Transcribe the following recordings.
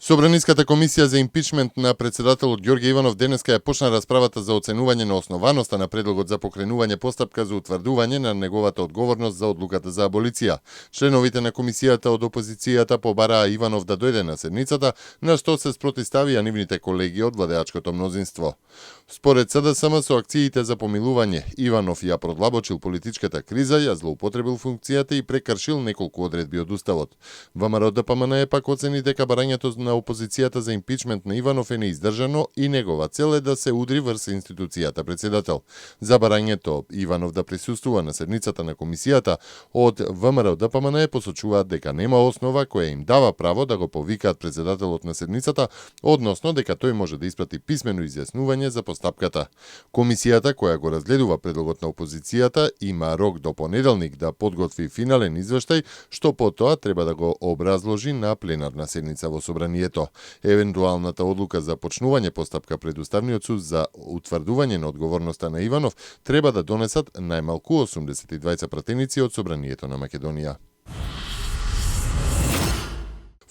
Собраниската комисија за импичмент на председателот Ѓорѓе Иванов денеска ја почна расправата за оценување на основаноста на предлогот за покренување постапка за утврдување на неговата одговорност за одлуката за аболиција. Членовите на комисијата од опозицијата побараа Иванов да дојде на седницата, на што се спротивставија нивните колеги од владеачкото мнозинство. Според СДСМ со акциите за помилување, Иванов ја продлабочил политичката криза, ја злоупотребил функцијата и прекршил неколку одредби од уставот. ВМРО ДПМН пак оцени дека барањето на опозицијата за импичмент на Иванов е неиздржано и негова цел е да се удри врз институцијата председател. За барањето Иванов да присуствува на седницата на комисијата, од ВМРО ДПМН посочуваат дека нема основа која им дава право да го повикаат председателот на седницата, односно дека тој може да испрати писмено изјаснување за постапката. Комисијата која го разгледува предлогот на опозицијата има рок до понеделник да подготви финален извештај, што потоа треба да го образложи на пленарна седница во собранието. Евентуалната одлука за почнување постапка пред Уставниот суд за утврдување на одговорноста на Иванов треба да донесат најмалку 82 пратеници од собранието на Македонија.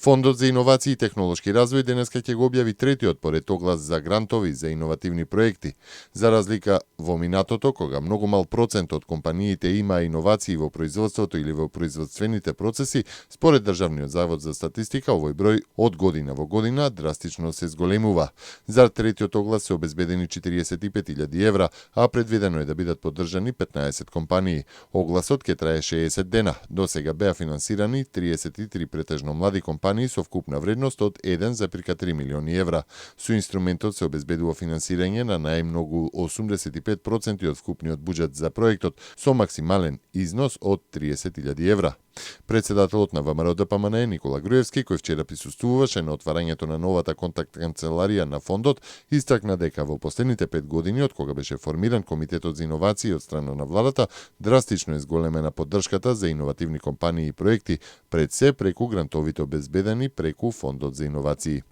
Фондот за иновации и технолошки развој денеска ќе го објави третиот поред оглас за грантови за иновативни проекти. За разлика во минатото, кога многу мал процент од компаниите има иновации во производството или во производствените процеси, според Државниот завод за статистика, овој број од година во година драстично се зголемува. За третиот оглас се обезбедени 45.000 евра, а предвидено е да бидат поддржани 15 компании. Огласот ќе трае 60 дена. До сега беа финансирани 33 претежно млади компании со вкупна вредност од 1,3 милиони евра. Со инструментот се обезбедува финансирање на најмногу 85% од вкупниот буџет за проектот, со максимален износ од 30.000 евра. Председателот на ВМРО ДПМН Никола Груевски, кој вчера присуствуваше на отварањето на новата контакт канцеларија на фондот, истакна дека во последните 5 години од кога беше формиран Комитетот за иновации од страна на владата, драстично е зголемена поддршката за иновативни компании и проекти, пред се преку грантовите обезбедени преку Фондот за иновации.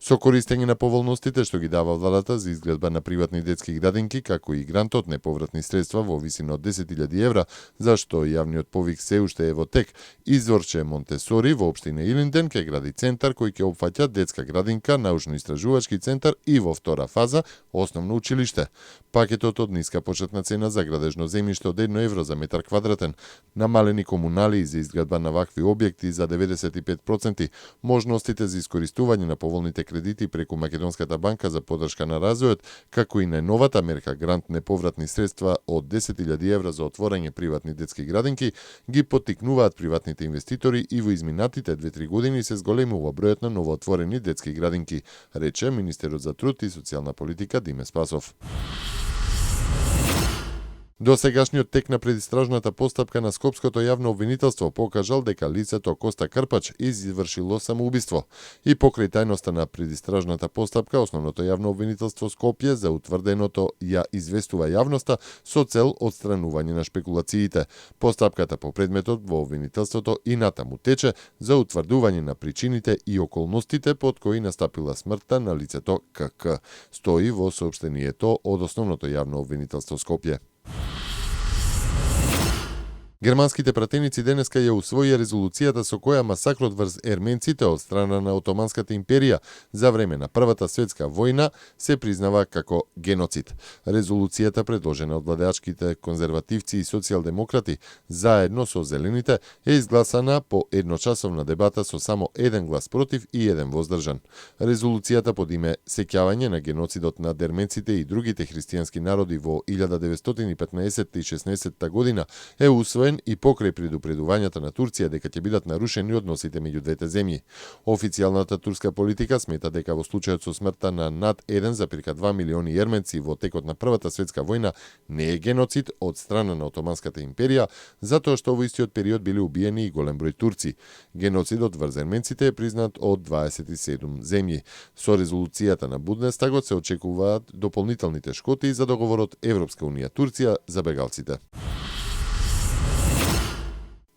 Со користење на поволностите што ги дава владата за изградба на приватни детски градинки, како и грантот неповратни средства во висина од 10.000 евра, зашто јавниот повик се уште е во тек, изворче Монтесори во општина Илинден ќе гради центар кој ќе опфаќа детска градинка, научно-истражувачки центар и во втора фаза основно училиште. Пакетот од ниска почетна цена за градежно земјиште од 1 евро за метар квадратен, намалени комуналии за изградба на вакви објекти за 95%, можностите за искористување на поволните кредити преку Македонската банка за поддршка на развојот, како и најновата мерка грант неповратни средства од 10.000 евра за отворање приватни детски градинки, ги поттикнуваат приватните инвеститори и во изминатите 2-3 години се зголемува бројот на новоотворени детски градинки, рече министерот за труд и социјална политика Диме Спасов. Досегашниот тек на предистражната постапка на Скопското јавно обвинителство покажал дека лицето Коста Крпач извршило самоубиство. И покрај тајноста на предистражната постапка, основното јавно обвинителство Скопје за утврденото ја известува јавноста со цел одстранување на шпекулациите. Постапката по предметот во обвинителството и натаму тече за утврдување на причините и околностите под кои настапила смртта на лицето КК. Стои во соопштението од основното јавно обвинителство Скопје. Германските пратеници денеска ја усвоија резолуцијата со која масакрот врз ерменците од страна на Отоманската империја за време на Првата светска војна се признава како геноцид. Резолуцијата, предложена од владеачките конзервативци и социјалдемократи заедно со зелените, е изгласана по едночасовна дебата со само 1 глас против и 1 воздржан. Резолуцијата под име Сеќавање на геноцидот на ерменците и другите христијански народи во 1915 и 16 година е усвоена и покрај предупредувањата на Турција дека ќе бидат нарушени односите меѓу двете земји. Официјалната турска политика смета дека во случајот со смртта на над 1,2 милиони ерменци во текот на Првата светска војна не е геноцид од страна на Отоманската империја, затоа што во истиот период биле убиени и голем број турци. Геноцидот врз ерменците е признат од 27 земји. Со резолуцијата на Бундестагот се очекуваат дополнителните шкоти за договорот Европска унија Турција за бегалците.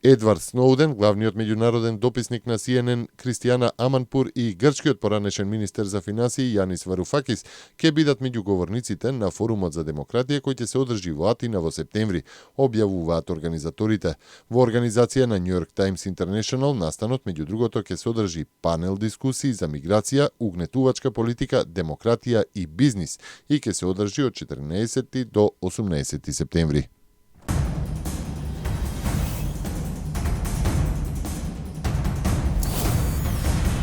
Едвард Сноуден, главниот меѓународен дописник на CNN Кристијана Аманпур и грчкиот поранешен министер за финансии Јанис Варуфакис ќе бидат меѓу говорниците на форумот за демократија кој ќе се одржи во Атина во септември, објавуваат организаторите. Во организација на New York Times International настанот меѓу другото ќе се одржи панел дискусии за миграција, угнетувачка политика, демократија и бизнис и ќе се одржи од 14 до 18 септември.